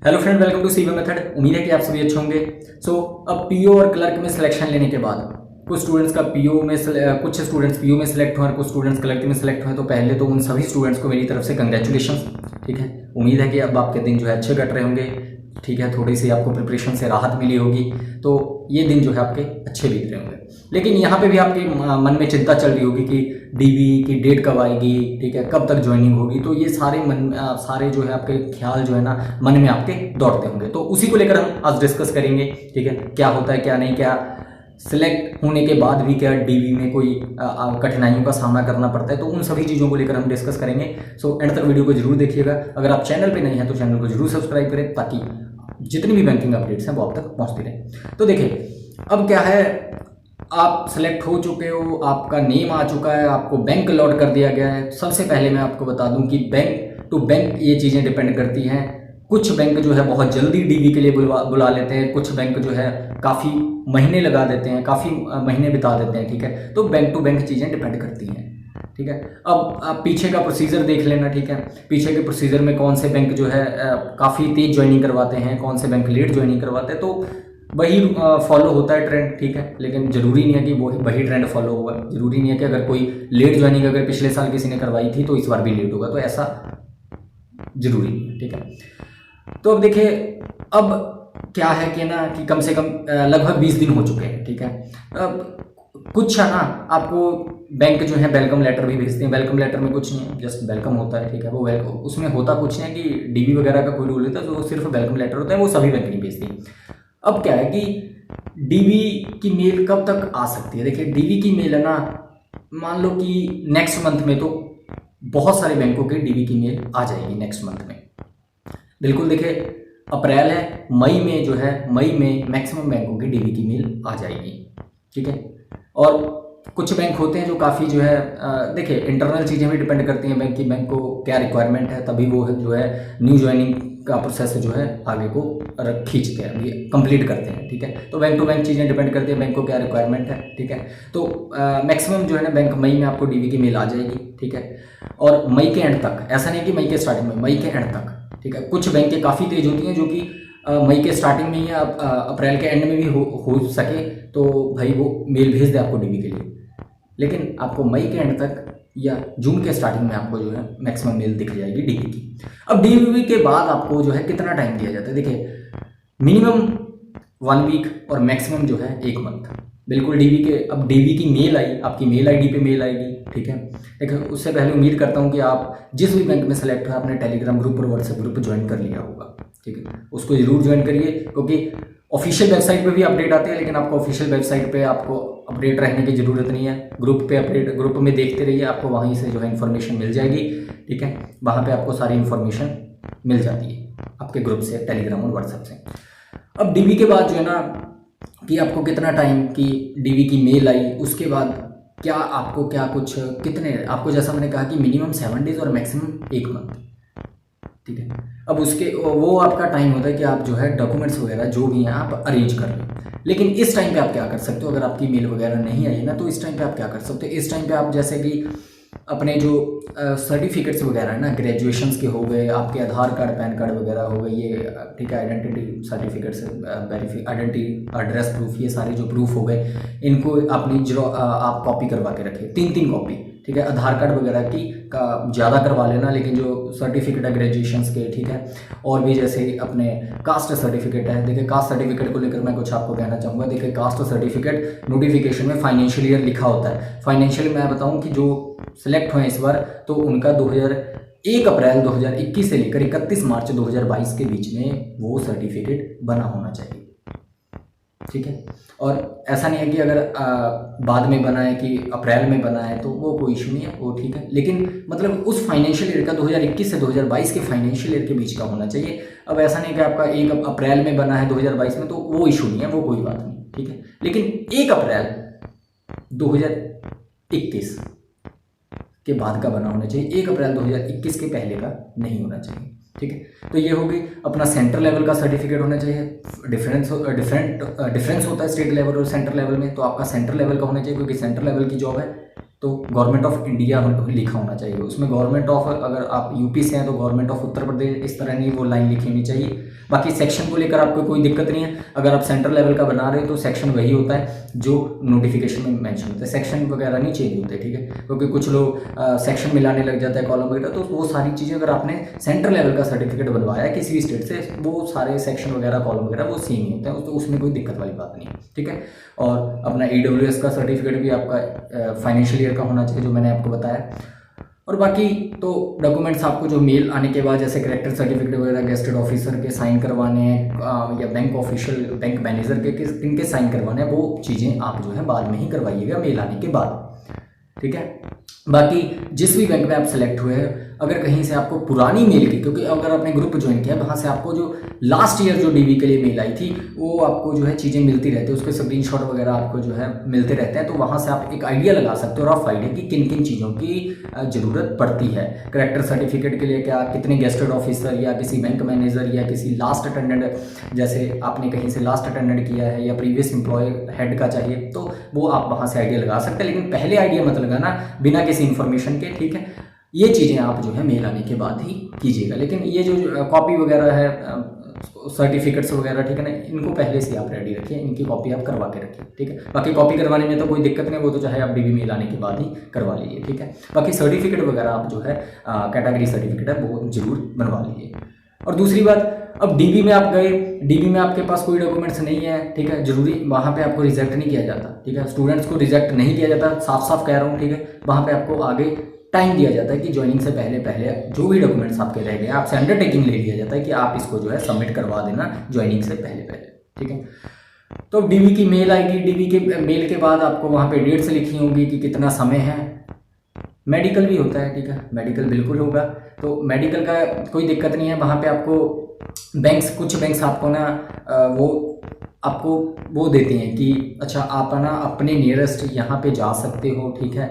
Hello friend, welcome to CV method. उम्मीद है कि आप सभी अच्छे होंगे। अब पीओ और क्लर्क में सिलेक्शन लेने के बाद कुछ स्टूडेंट्स का कुछ स्टूडेंट्स पीओ में सिलेक्ट हुए और कुछ स्टूडेंट्स क्लर्क में सिलेक्ट हुए। तो पहले तो उन सभी स्टूडेंट्स को मेरी तरफ से कंग्रेचुलेशन। ठीक है, उम्मीद है कि अब आपके दिन जो है अच्छे कट रहे होंगे। ठीक है, थोड़ी सी आपको प्रिपरेशन से राहत मिली होगी, तो ये दिन जो है आपके अच्छे बीत रहे होंगे। लेकिन यहाँ पे भी आपके मन में चिंता चल रही होगी कि डीवी की डेट कब आएगी, ठीक है, कब तक ज्वाइनिंग होगी। तो ये सारे जो है आपके ख्याल जो है ना मन में आपके दौड़ते होंगे। तो उसी को लेकर हम आज डिस्कस करेंगे। ठीक है, क्या होता है क्या नहीं, क्या सिलेक्ट होने के बाद भी क्या डीवी में कोई कठिनाइयों का सामना करना पड़ता है। तो उन सभी चीज़ों को लेकर हम डिस्कस करेंगे। एंड तक वीडियो को जरूर देखिएगा। अगर आप चैनल पे नहीं है तो चैनल को जरूर सब्सक्राइब करें ताकि जितनी भी बैंकिंग अपडेट्स हैं वो आप तक पहुंचती रहे। तो देखिए, अब क्या है, आप सिलेक्ट हो चुके हो, आपका नेम आ चुका है, आपको बैंक अलॉट कर दिया गया है। सबसे पहले मैं आपको बता दूं कि बैंक टू बैंक ये चीज़ें डिपेंड करती हैं। कुछ बैंक जो है बहुत जल्दी डीवी के लिए बुला लेते हैं, कुछ बैंक जो है काफ़ी महीने लगा देते हैं, काफ़ी महीने बिता देते हैं। ठीक है, तो बैंक टू बैंक चीज़ें डिपेंड करती हैं। ठीक है, अब आप पीछे का प्रोसीजर देख लेना। ठीक है, पीछे के प्रोसीजर में कौन से बैंक जो है काफ़ी तेज ज्वाइनिंग करवाते हैं, कौन से बैंक लेट ज्वाइनिंग करवाते हैं, तो वही फॉलो होता है ट्रेंड। ठीक है, लेकिन ज़रूरी नहीं है कि वही ट्रेंड फॉलो हुआ। ज़रूरी नहीं है कि अगर कोई लेट ज्वाइनिंग अगर पिछले साल किसी ने करवाई थी तो इस बार भी लेट होगा, तो ऐसा ज़रूरी नहीं है। ठीक है, तो अब देखिए, अब क्या है कि ना कि कम से कम लगभग 20 दिन हो चुके हैं। ठीक है, अब कुछ है ना, आपको बैंक जो है वेलकम लेटर भी भेजते हैं। वेलकम लेटर में कुछ नहीं है, जस्ट वेलकम होता है। ठीक है, वो वेलकम, उसमें होता कुछ नहीं है कि डीवी वगैरह का कोई रूल होता है, तो सिर्फ वेलकम लेटर होता है, वो सभी बैंक नहीं भेजती। अब क्या है कि डीवी की मेल कब तक आ सकती है। देखिए, डीवी की मेल है ना, मान लो कि नेक्स्ट मंथ में तो बहुत सारे बैंकों के डीवी की मेल आ जाएगी नेक्स्ट मंथ में। बिल्कुल, देखिए अप्रैल है, मई में जो है, मई में मैक्सिमम बैंकों की डीवी की मेल आ जाएगी। ठीक है, और कुछ बैंक होते हैं जो काफ़ी जो है देखिए इंटरनल चीज़ें भी डिपेंड करती हैं बैंक की, बैंक को क्या रिक्वायरमेंट है, तभी वो जो है न्यू ज्वाइनिंग का प्रोसेस जो है आगे को खींचते हैं, अभी कंप्लीट करते हैं। ठीक है, तो बैंक टू बैंक चीज़ें डिपेंड करती है, बैंक को क्या रिक्वायरमेंट है। ठीक है, तो मैक्सिमम जो है ना बैंक मई में आपको डीवी की मेल आ जाएगी। ठीक है, और मई के एंड तक, ऐसा नहीं कि मई के स्टार्टिंग में, मई के एंड तक। ठीक है, कुछ बैंकें काफ़ी तेज होती हैं जो कि मई के स्टार्टिंग में या अप्रैल के एंड में भी हो सके तो भाई वो मेल भेज दे आपको डीवी के लिए। लेकिन आपको मई के एंड तक या जून के स्टार्टिंग में आपको जो है मैक्सिमम मेल दिख जाएगी डीवी की। अब डीवी के बाद आपको जो है कितना टाइम दिया जाता है। देखिए, मिनिमम 1 वीक और मैक्सिमम जो है 1 मंथ। बिल्कुल, अब डीवी की मेल आई, आपकी मेल आईडी पे मेल आएगी। ठीक है, लेकिन उससे पहले उम्मीद करता हूँ कि आप जिस भी बैंक में सेलेक्ट हुआ आपने टेलीग्राम ग्रुप और व्हाट्सएप ग्रुप ज्वाइन कर लिया होगा। ठीक है, उसको जरूर ज्वाइन करिए, क्योंकि ऑफिशियल वेबसाइट पे भी अपडेट आते हैं, लेकिन आपको ऑफिशियल वेबसाइट पे आपको अपडेट रहने की ज़रूरत नहीं है। ग्रुप में देखते रहिए, आपको वहीं से जो है इन्फॉर्मेशन मिल जाएगी। ठीक है, वहाँ पे आपको सारी इन्फॉर्मेशन मिल जाती है आपके ग्रुप से, टेलीग्राम और व्हाट्सएप से। अब डीवी के बाद जो है ना कि आपको कितना टाइम की डीवी की मेल आई, उसके बाद क्या आपको कितने आपको, जैसा मैंने कहा कि मिनिमम 7 डेज और मैक्सिमम 1 मंथ। ठीक है, अब वो आपका टाइम होता है कि आप जो है डॉक्यूमेंट्स वगैरह जो भी हैं आप अरेंज कर लें। लेकिन इस टाइम पे आप क्या कर सकते हो, अगर आपकी मेल वगैरह नहीं आई ना, तो इस टाइम पे आप क्या कर सकते हो। इस टाइम पे आप जैसे कि अपने जो सर्टिफिकेट्स वगैरह है ना, ग्रेजुएशंस के हो गए, आपके आधार कार्ड पैन कार्ड वगैरह हो गए, ये ठीक है, identity certificates, identity address proof, ये सारे जो प्रूफ हो गए, इनको अपनी आप कॉपी करवा के रखें, 3 कॉपी। ठीक है, आधार कार्ड वगैरह की का ज़्यादा करवा लेना, लेकिन जो सर्टिफिकेट है ग्रेजुएशंस के, ठीक है, और भी जैसे अपने कास्ट सर्टिफिकेट है। देखिए, कास्ट सर्टिफिकेट को लेकर मैं कुछ आपको कहना चाहूँगा। देखिए, कास्ट सर्टिफिकेट नोटिफिकेशन में फाइनेंशियल ईयर लिखा होता है। फाइनेंशियल मैं बताऊँ कि जो सिलेक्ट हुए इस बार, तो उनका 1 अप्रैल 2021 से लेकर 31 मार्च 2022 के बीच में वो सर्टिफिकेट बना होना चाहिए। ठीक है, और ऐसा नहीं है कि अगर बाद में बना है कि अप्रैल में बना है तो वो कोई इशू नहीं है, वो ठीक है, लेकिन मतलब उस फाइनेंशियल ईयर का 2021 से 2022 के फाइनेंशियल ईयर के बीच का होना चाहिए। अब ऐसा नहीं कि आपका 1 अप्रैल में बना है 2022 में, तो वो इशू नहीं है, वो कोई बात नहीं। ठीक है, लेकिन 1 अप्रैल 2021 के बाद का बना होना चाहिए, 1 अप्रैल 2021 के पहले का नहीं होना चाहिए। ठीक है, तो ये होगी। अपना सेंटर लेवल का सर्टिफिकेट होना चाहिए। डिफरेंस होता है स्टेट लेवल और सेंटर लेवल में, तो आपका सेंटर लेवल का होना चाहिए, क्योंकि सेंटर लेवल की जॉब है। तो गवर्नमेंट ऑफ इंडिया लिखा होना चाहिए उसमें। गवर्नमेंट ऑफ, अगर आप यूपी से हैं तो गवर्नमेंट ऑफ उत्तर प्रदेश, इस तरह नहीं वो लाइन लिखी होनी चाहिए। बाकी सेक्शन को लेकर आपको कोई दिक्कत नहीं है। अगर आप सेंट्रल लेवल का बना रहे हो तो सेक्शन वही होता है जो नोटिफिकेशन में मेंशन होता है, सेक्शन वगैरह नहीं चेंज होते, ठीक है। क्योंकि कुछ लोग सेक्शन मिलाने लग जाता है, कॉलम वगैरह, तो वो सारी चीज़ें अगर आपने सेंट्रल लेवल का सर्टिफिकेट बनवाया है किसी भी स्टेट से, वो सारे सेक्शन वगैरह कॉलम वगैरह वो सेम ही होते हैं, तो उसमें कोई दिक्कत वाली बात नहीं है, ठीक है। और अपना EWS का सर्टिफिकेट भी आपका फाइनेंशियल ईयर का होना चाहिए, जो मैंने आपको बताया। और बाकी तो डॉक्यूमेंट्स आपको जो मेल आने के बाद, जैसे करेक्टर सर्टिफिकेट वगैरह गेस्टेड ऑफिसर के साइन करवाने हैं, या बैंक ऑफिशियल, बैंक मैनेजर के किनके साइन करवाने हैं, वो चीज़ें आप जो है बाद में ही करवाइएगा मेल आने के बाद, ठीक है। बाकी जिस भी बैंक में आप सेलेक्ट हुए हैं, अगर कहीं से आपको पुरानी मेल की, क्योंकि अगर आपने ग्रुप ज्वाइन किया वहाँ से आपको जो लास्ट ईयर जो DV के लिए मेल आई थी वो आपको जो है चीज़ें मिलती रहती है, उसके स्क्रीनशॉट वगैरह आपको जो है मिलते रहते हैं, तो वहाँ से आप एक आइडिया लगा सकते हो, रफ आइडिया कि किन किन चीज़ों की ज़रूरत पड़ती है। करेक्टर सर्टिफिकेट के लिए क्या कितने गेस्टेड ऑफिसर या किसी बैंक मैनेजर या किसी लास्ट अटेंडेंट, जैसे आपने कहीं से लास्ट अटेंडेंट किया है या प्रीवियस एम्प्लॉय हेड का चाहिए, तो वो आप वहाँ से आइडिया लगा सकते हैं। लेकिन पहले आइडिया मत लगाना बिना किसी इन्फॉर्मेशन के, ठीक है। ये चीज़ें आप जो है मेल आने के बाद ही कीजिएगा। लेकिन ये जो कॉपी वगैरह है, सर्टिफिकेट्स वगैरह, ठीक है ना, इनको पहले से आप रेडी रखिए, इनकी कॉपी आप करवा के रखिए, ठीक है। बाकी कॉपी करवाने में तो कोई दिक्कत नहीं, वो तो चाहे आप DV मेल आने के बाद ही करवा लीजिए, ठीक है। बाकी सर्टिफिकेट वगैरह आप जो है कैटेगरी सर्टिफिकेट है वो जरूर बनवा लीजिए। और दूसरी बात, अब DV में आप गए, DV में आपके पास कोई डॉक्यूमेंट्स नहीं है, ठीक है, जरूरी वहाँ पे आपको रिजेक्ट नहीं किया जाता, ठीक है। स्टूडेंट्स को रिजेक्ट नहीं किया जाता, साफ साफ कह रहा हूँ, ठीक है। वहाँ पे आपको आगे टाइम दिया जाता है कि ज्वाइनिंग से पहले पहले जो भी डॉक्यूमेंट्स आपके रह गए आपसे अंडरटेकिंग ले लिया जाता है कि आप इसको जो है सबमिट करवा देना ज्वाइनिंग से पहले पहले, ठीक है। तो DV की मेल आएगी, DV के मेल के बाद आपको वहाँ पे डेट्स लिखी होंगी कि कितना समय है। मेडिकल भी होता है, ठीक है, मेडिकल बिल्कुल होगा, तो मेडिकल का कोई दिक्कत नहीं है। वहाँ पे आपको बैंक्स, कुछ बैंक्स आपको ना आपको वो देते हैं कि अच्छा आप ना अपने नियरेस्ट यहाँ पे जा सकते हो, ठीक है,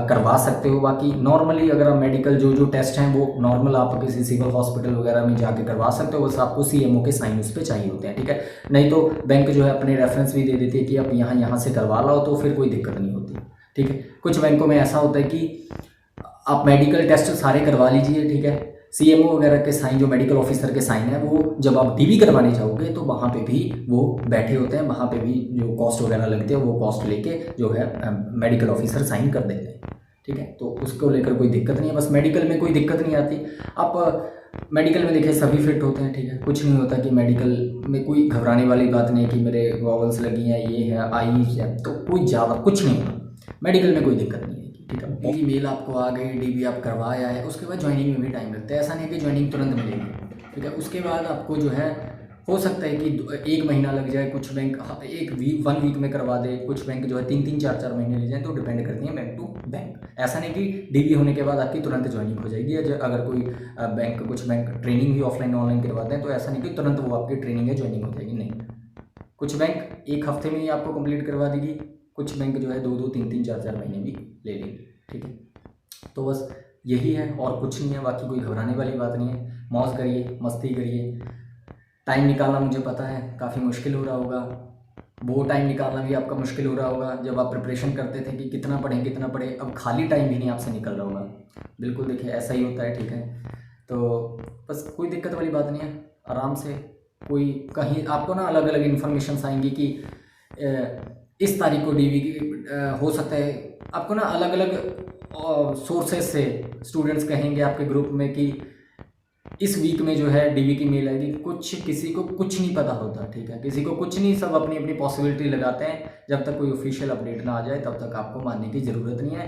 करवा सकते हो। बाकी नॉर्मली अगर आप मेडिकल जो टेस्ट हैं वो नॉर्मल आप किसी सिविल हॉस्पिटल वगैरह में जाके करवा सकते हो, बस आपको CMO के साइन उस पर चाहिए होते हैं, ठीक है। नहीं तो बैंक जो है अपने रेफरेंस भी दे देती है कि आप यहाँ से करवा लो, तो फिर कोई दिक्कत नहीं होती, ठीक है। कुछ बैंकों में ऐसा होता है कि आप मेडिकल टेस्ट सारे करवा लीजिए, ठीक है, CMO वगैरह के साइन, जो मेडिकल ऑफिसर के साइन है, वो जब आप DV करवाने जाओगे तो वहाँ पे भी वो बैठे होते हैं, वहाँ पे भी जो कॉस्ट वगैरह लगते हैं वो कॉस्ट लेके जो है मेडिकल ऑफिसर साइन कर देते हैं, ठीक है। तो उसको लेकर कोई दिक्कत नहीं है, बस मेडिकल में कोई दिक्कत नहीं आती। आप मेडिकल में देखिए सभी फिट होते हैं, ठीक है, कुछ नहीं होता कि मेडिकल में कोई घबराने वाली बात नहीं कि मेरे गॉगल्स लगी हैं, ये है, आई है, तो कोई ज़्यादा कुछ नहीं होता, मेडिकल में कोई दिक्कत नहीं है, ठीक है। DV मेल आपको आ गई, DV आप करवाया है, उसके बाद ज्वाइनिंग में भी टाइम लगता है, ऐसा नहीं कि ज्वाइनिंग तुरंत मिलेगी, ठीक है। उसके बाद आपको जो है हो सकता है कि 1 महीना लग जाए, कुछ बैंक 1 वीक में करवा दे, कुछ बैंक जो है 3-3, 4-4 महीने ले जाए, तो डिपेंड करती है बैंक टू बैंक। ऐसा नहीं कि DV होने के बाद आपकी तुरंत ज्वाइनिंग हो जाएगी, अगर कोई कुछ बैंक ट्रेनिंग भी ऑफलाइन ऑनलाइन करवाते हैं, तो ऐसा नहीं कि तुरंत वो आपकी ट्रेनिंग है ज्वाइनिंग हो जाएगी, नहीं। कुछ बैंक 1 हफ्ते में ही आपको कंप्लीट करवा देगी, कुछ बैंक जो है 2-2, 3-3, 4-4 महीने भी ले लेगी, ठीक है। तो बस यही है और कुछ नहीं है, बाकी कोई घबराने वाली बात नहीं है। मौज करिए, मस्ती करिए। टाइम निकालना मुझे पता है काफ़ी मुश्किल हो रहा होगा, वो टाइम निकालना भी आपका मुश्किल हो रहा होगा जब आप प्रिपरेशन करते थे कि कितना पढ़ें, अब खाली टाइम भी नहीं आपसे निकल रहा होगा। बिल्कुल देखिए ऐसा ही होता है, ठीक है। तो बस कोई दिक्कत वाली बात नहीं है, आराम से कोई कहीं आपको ना अलग अलग इन्फॉर्मेशन आएंगी कि इस तारीख को DV की हो सकता है, आपको ना अलग अलग सोर्सेज से स्टूडेंट्स कहेंगे आपके ग्रुप में कि इस वीक में जो है DV की मेल आएगी। किसी को कुछ नहीं पता होता, ठीक है, किसी को कुछ नहीं, सब अपनी अपनी पॉसिबिलिटी लगाते हैं। जब तक कोई ऑफिशियल अपडेट ना आ जाए तब तक आपको मानने की ज़रूरत नहीं है।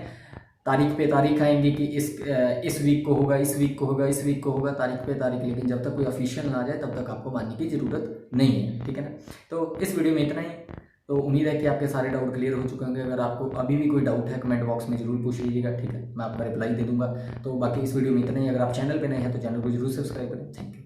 तारीख पे तारीख आएंगी कि इस वीक को होगा, इस वीक को होगा, इस वीक को होगा, तारीख पे तारीख, लेकिन जब तक कोई ऑफिशियल ना आ जाए तब तक आपको मानने की ज़रूरत नहीं है, ठीक है ना। तो इस वीडियो में इतना ही। तो उम्मीद है कि आपके सारे डाउट क्लियर हो चुके होंगे। अगर आपको अभी भी कोई डाउट है कमेंट बॉक्स में जरूर पूछ लीजिएगा, ठीक है, मैं आपका रिप्लाई दे दूंगा। तो बाकी इस वीडियो में इतना ही। अगर आप चैनल पे नए हैं तो चैनल को जरूर सब्सक्राइब करें। Thank you.